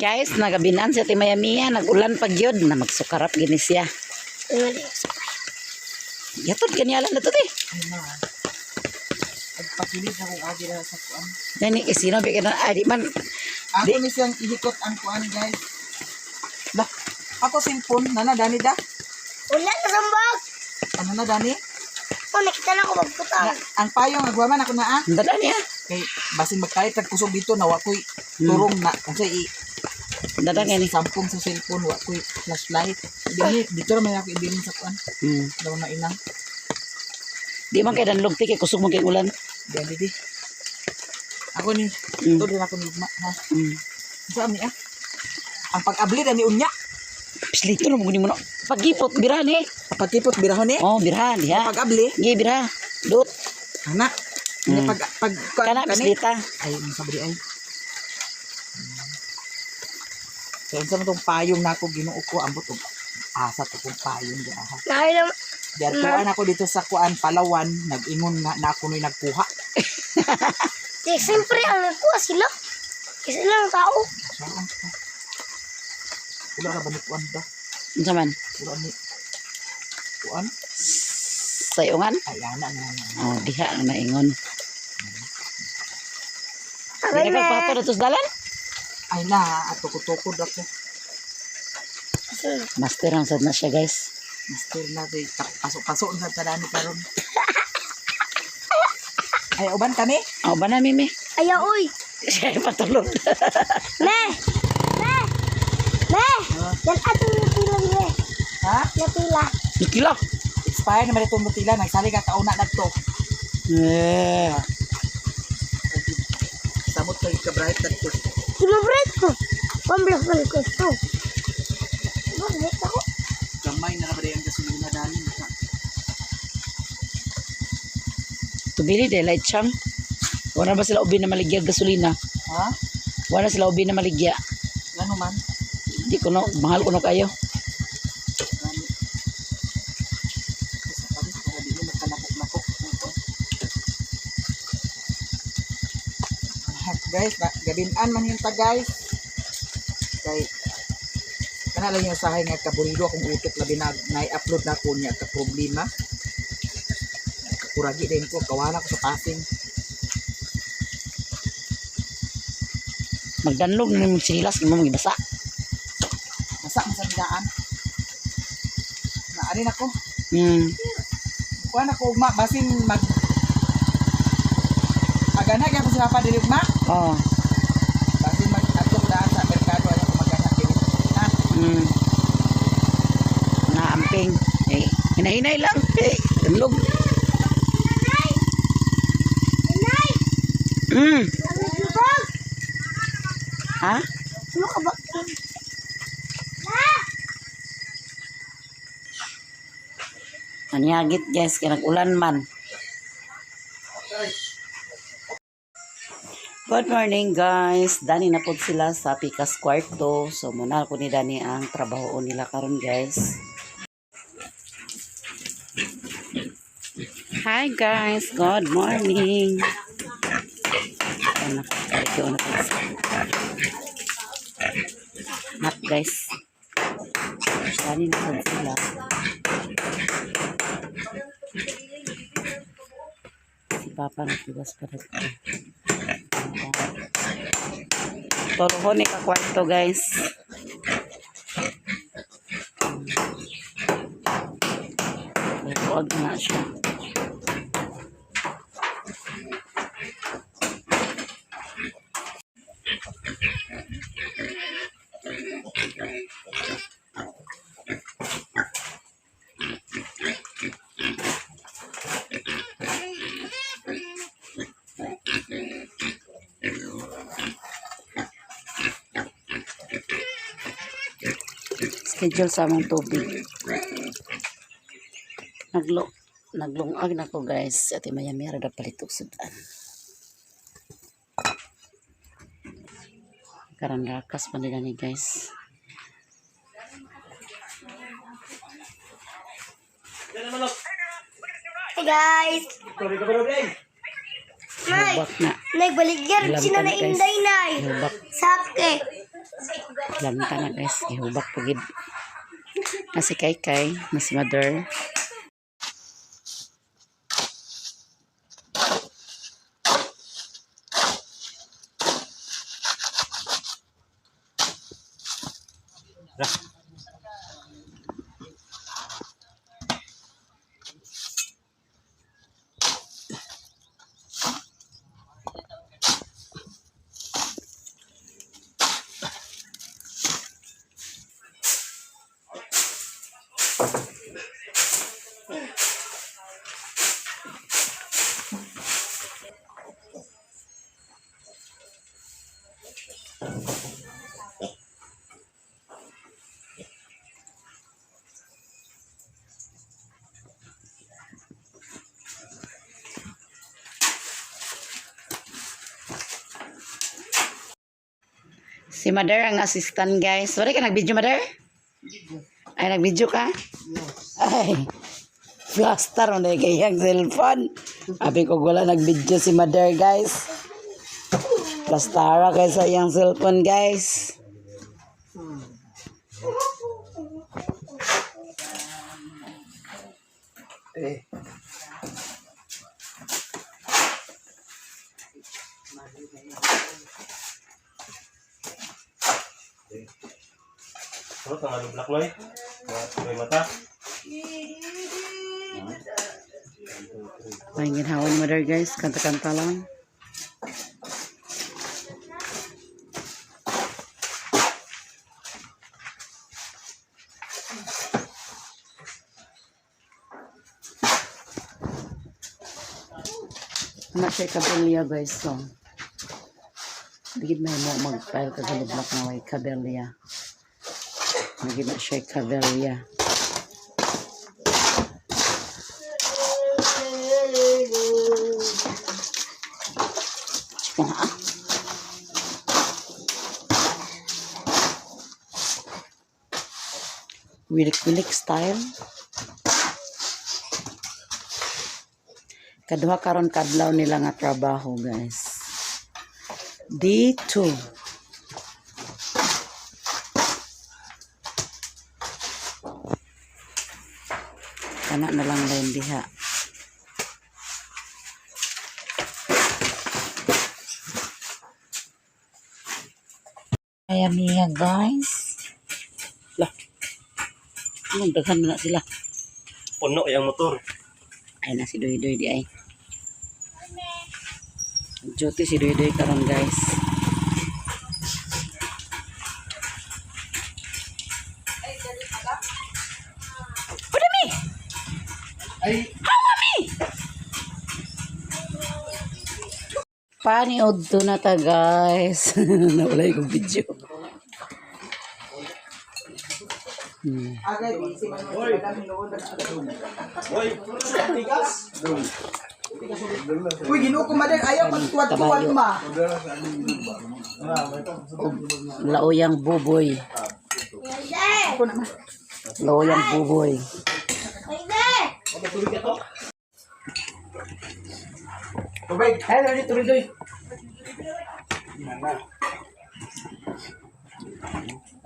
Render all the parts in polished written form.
Guys, nagabinan siya ti Mayamiya, nagulan pag yun, na magsukarap gini siya. Yatod kanyalan na to ti. Nagpakilig na kung agi na sa kuan. Dani, sino bigyan na, di man. Ako ni siyang ihikot ang kuan, guys. Lah, ako simpon, nana Dani da. Wala na sambag. Ano na Dani? O, nakita na ako magputang. Ang payong agwaman ako na Dala niya. Kay basin magkait kusog dito na wakoy turong na kasi Dala nga ni. sampung sa cellphone wakoy flashlight. Dito naman ako ibilin sa kuan. Daw na inang. Di man kay danlog ti kay kusog mo kay ulan. Dali di. Ako ni ito din ako ni Igma ha. Sa ami ang pag-abli na ni unya. Pislito na mo ni mo no. Pagipot birahan eh. Pagkipot birahon ni. Oh, birahan diha. Pag-abli. Gi biraha. Dut. Ana. Ini pag Kana pislita. Ay masabri ay. So unsa man tong payong nako Ginoo ko ambot og asa to tong payong diha. Nahay naman. Diyan kuan ako dito sa kuan Palawan, nag-ingon nga na ako noy nagkuha. Di, siyempre, ang nagkuha sila. Kasi lang tao. Saan ka? Wala na ba ni kuan ba? Unsa man? Wala ni kuan? Sayungan? Ay ana na. Oh, diha ang naingon. Abay Di na. ka pato na tos dalan? Ay na atukod-tukod ako. Master ang sad na siya, guys. Mister na di pasok-pasok sa tadani karon. Ay uban kami? Oh, ba na mimi? Ayaw, uy. Siya patulog. Me! Me! Me! Yan atong natila, me. Ha? Natila. Nikila. Expire naman itong butila. Nagsali ka kauna na to. Eh. Samot kay ka-bright na to. Sinubret ko. Pamblas na ko ito. Sinubret ako. Gamay na naman yung gasolina dali. Tubili de light siyang. Wala ba sila ubi na maligya gasolina? Ha? Wala sila ubi na maligya. Ano man? Di ko no, mahal ko no kayo. Gani. Kasi kami, para di mo magkalakok-lakok. Guys, gabinan man yung guys. Kay, kana lang yung sahay nga kaburido akong utok labi na i-upload na ko niya ka problema. Kuragi din ko, kawala ko sa passing. Magdanlog na mo sinilas kung mo magibasa. Masa sa bidaan. Naarin ako. Kuha na ko ugma, basin agana kaya ko sila pa dili ugma. Oh. Basin mag-atong daan sa merkado ayaw ko magana dili. Na. Naamping. Eh, hinahinay lang. Eh, danlog. Ha? Ano ka ba? Anyagit guys, kaya nag-ulan man. Good morning guys. Dani na po sila sa Pikas Kwarto. So muna ko ni Dani ang trabaho nila karon guys. Hi guys, good morning. Mat guys. Dani na po sila. Si Papa nagtigas pa rin. Toroho ni kakwarto guys. Huwag na siya. Schedule sa among tubig. Naglungag na ko guys. Ati Mayamiya rada palitok sudan. Karang rakas pa nila ni guys. Hey guys! Nay! Lubak na. Nagbalik yan. Alam Sino ka na na, guys. inday, nay? Lubak. Sake. Lanta na guys, ihubak pagid. Na si Kay, na si Mother. Si Mother ang assistant guys. Wala ka nag-video, Mother? Ay, nag-video ka? Ay, blaster mo na kayang cellphone. Sabi ko wala nag-video si Mother guys. Plastara kayo sa iyang cellphone guys. Eh. Ano tang ano black noy? May mata. Pahingin hawa ni Mother guys. Kanta-kanta lang. Na siya kabelya guys. So, bigid may mo mag-file ka sa lublak na way kabelya. Bigid na siya kabelya. Chicken ha? Wilik-wilik style. Kaduha karon kadlaw nila nga trabaho guys. D2. Kana na lang din diha. Ayan niya guys. Lah. Anong daghan na sila? Puno yung motor. Ay na si Doy-Doy di ay. Duty si Doy-Doy karon guys. Padami! Ay, Paniod to na ta guys. Nawala yung video. agay si Madam noon. Uy, Ginoo ko Mother, ayaw magtuwad-tuwad ma. Laoyang buboy. Laoyang buboy. Tubig. Hello, dito Ridoy.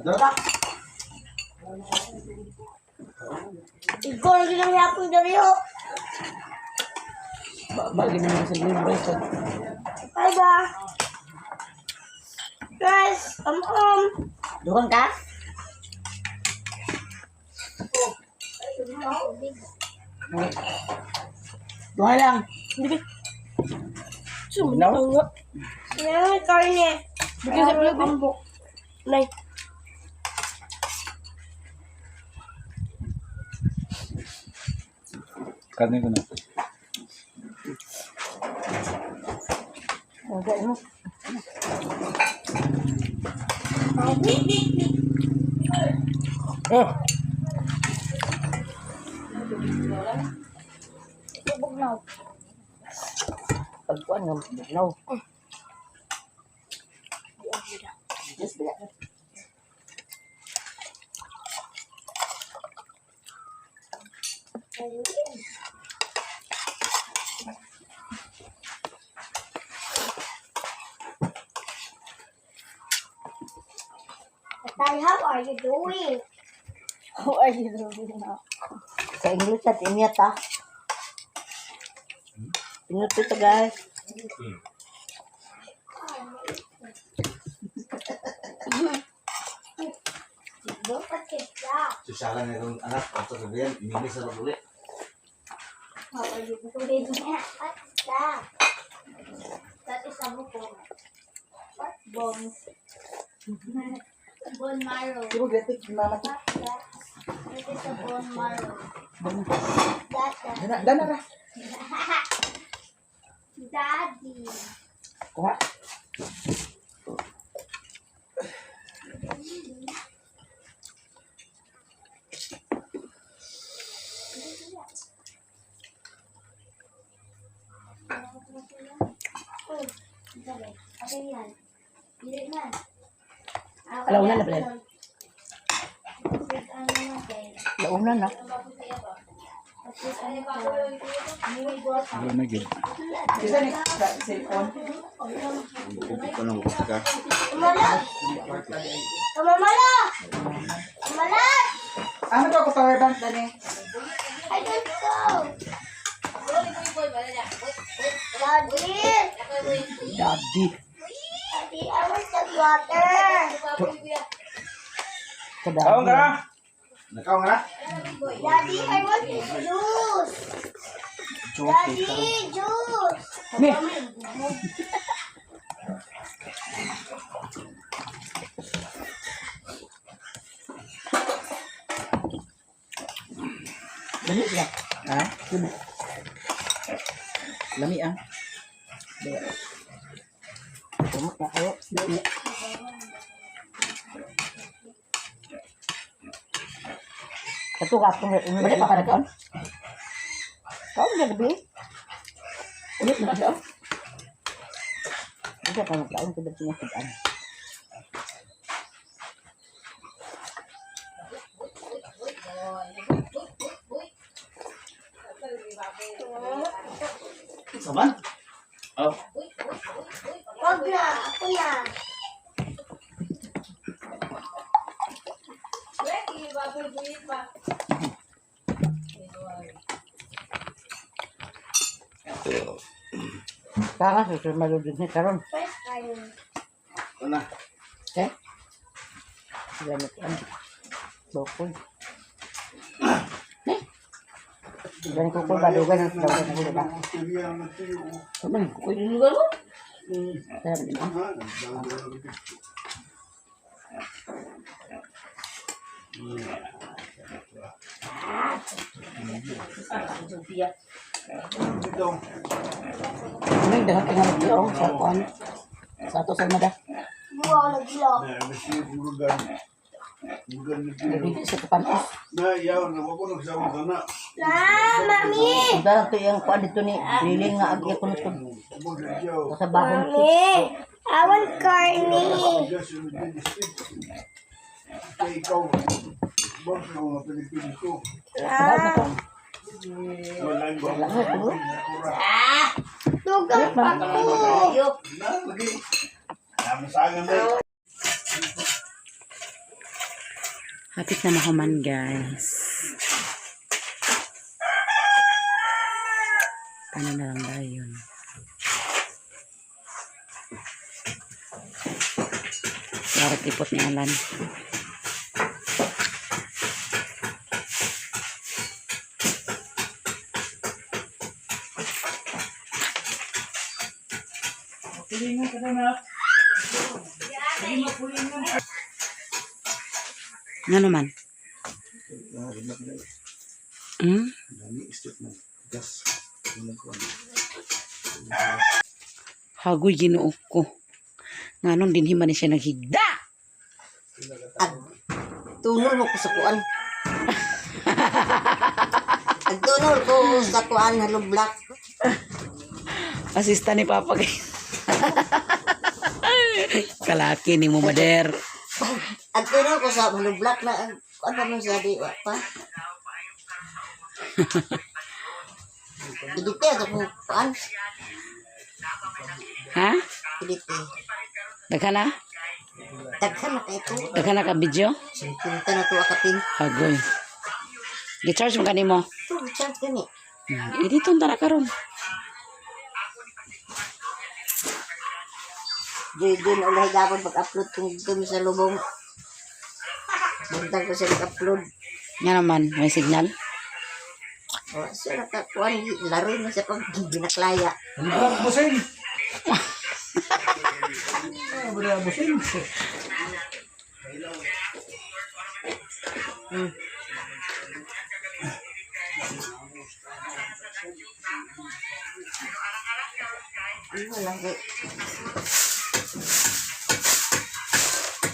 Adora. Ikaw lagi nang yapon dari ho. Bagi naman sa libre ko. Hi ba? Guys, Dukan ka? Dukan lang. Sumunod. May karne. Bigyan sa vlog bambok. Nay. Karne ko na. Okay mo. Oh! Bugnaw. Pagkuhan nga bugnaw. Yes, bila. Atay, how are you doing? How are you doing now? Sa English at inyat ha. Inyat ito guys. Look at this dog. Susalan na yung anak, tapos sabihin, inimis na lang ulit. How are you doing? What's that? That is a buko. What bones? Bone marrow. Sino gatik mama ko? What's that? That is a bone marrow. That's a Dana ra. daddy. Kuha. Oh, sabi. Okay yan. Hindi man. Alaw na na, Bren. Ano natin? Launa na. Wala na gid. Isa ni cellphone. Upo ko ng ka. Kumala! Kumamala! Kumala! Ano to ko power bank dani? I don't know. Daddy! Daddy. Daddy, I want the water. Kadami. Nakaw nga? Daddy, I want the juice. Daddy, juice. Ni. Lami siya. Ha? Lami. Lami ah. Daya. Tumot na kayo. Lami. Ito ka itong ulit pa ka na doon? Kau na gabi? Ulit na ka doon? Ulit ka magkaon ko doon sinasigaan. Saman? Oh. Wag na, ako na. Kaka susunod maludod ni karon. First time. Ano? Okay? Gamit yan. Bokol. Ganyan ko kung badugan ang daw ng ulo ba? Sabi ko, kuy din lugar mo? Sarap din ah. Ano yung dahat nga nagkiro sa kuhan? Sa ato sa mada? Buwa nagilo. Nabibig sa kapanos. Na, mami! Iba ito yung kuhan dito ni Liling nga agi ako nito. Sa bahong Mami! I want carne. Sabahon na to. Wala Wala nga ito. Tugang pa ko. Hapit na mahuman, guys. Ano na lang tayo yun. Larap ipot ni Alan. Nga naman? Hmm? Hagoy ginuok ko. Nga nung dinhiman siya naghigda. Tunol mo ko sa kuan. Agtunol ko sa kuan Hello Black. Asista ni Papa guys. Kalaki ni mo mader. Agtunol ko sa Hello Black na kuan pa man siya di wa pa. Idite ako kuan. Ha? Idite. Daghan na? Daghan na kay ito. Daghan na ka video? Sintinta na to akapin. Agoy. Gi-charge mo kanimo. Ito, chance gani. Dito ta na karon. Din ulah gapon pag-upload kung dito sa lubong. Buntag ko siya nag-upload. Nga naman, may signal. O, so nakakuan, laro na siya pag binaklaya. Ang busing. Wala busing. Ano lang kay...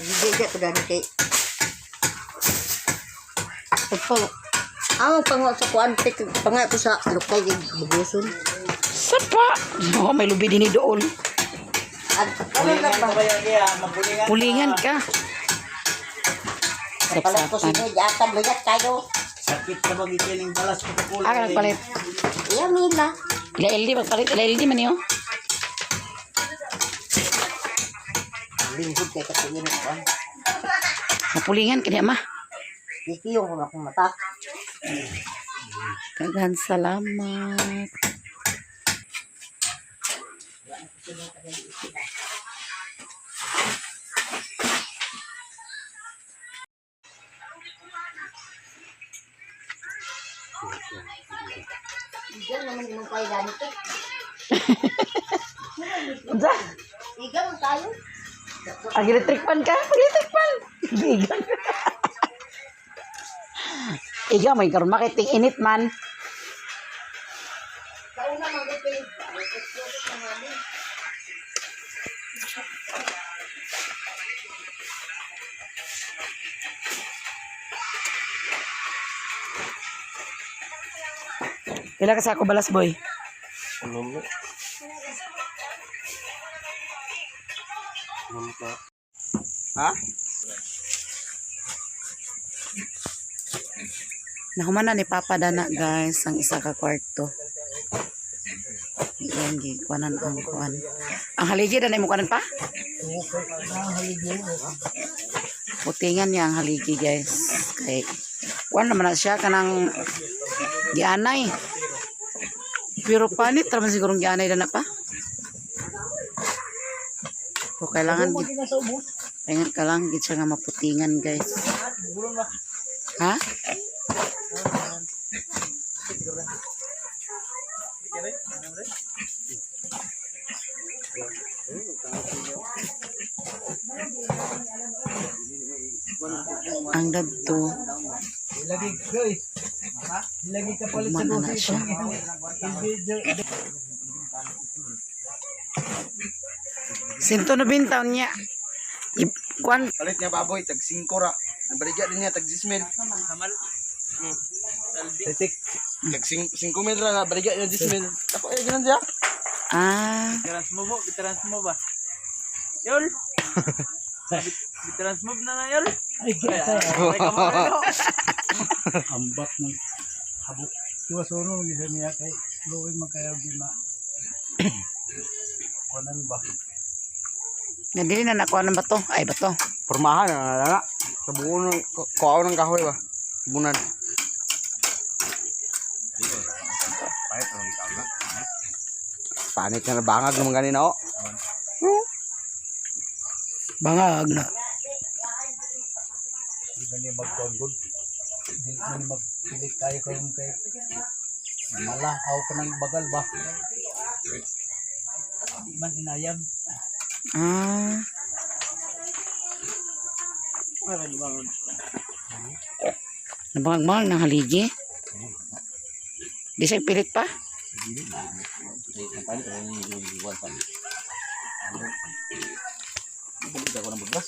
Hindi ko dami kay... Pango sa kuan, pango ko sa lokal yung buguson. Sapa. Oh, may lubi din ni dool. At ano lang ba? Pulingan ka. Palat ko Sapsapan. sino, yata bigat kayo. Sakit ka bang ikiling balas ko pa kulo. Ah, nagpalit. Iya, Mila. Ila LD, magpalit. Ila LD man yun. Linggod kay katulin ng kuan. Napulingan ka niya, ma. Kikiyong ko akong mata. Daghan salamat. Igan naman yung kayo ganit eh. Unsa? Igan ang tayo. Ang electric pan ka? Electric pan. Igang. Igang, may karon makiting init man. Kauna mag-ipin. Explosive na namin. Pila ka sa ako balas, boy? Ha? Nahuman na ni Papa Dana, guys, ang isa ka kwarto. Yan, gikuanan ang kuan. Ang haligi, danay mo kuanan pa? Putingan niya ang haligi, guys. Kay, kuan naman na siya, kanang gianay. Pero panit, naman sigurong gianay Dana pa. So, kailangan, kailangan gid siya nga maputingan, guys. Ha? Ang dadto, Ilagi, guys. Ilagi ka palit sa Ugma na dosis. siya. sinto na bintaon niya. Kuan, Palit niya baboy, tag 5 ra. Nabaligya din niya, tag 10 mil. Titik. Tag 5 mil ra, nabaligya niya 10 mil. Ako eh, ganun siya. Bitransmo ba? Yol. Bitransmo na na yol. Ay, kaya. Ambak ng habok. Kiwa sono gisa niya kay luwing magkayaw gina. Kuanan ba? nadili na nakuha ng bato. Ay, bato. Pormahan na na. Sa buo ng kuaw ng kahoy ba. Bunan. Panik na bangag naman ganina oh. Bangag na. Di ba niya mag-good? Di ba niya magpilit tayo kayong kay malahaw ka ng bagal ba? Di man inayag. Nabangag-bangag ng haligi. Di siya pilit pa. Ako ng bugas.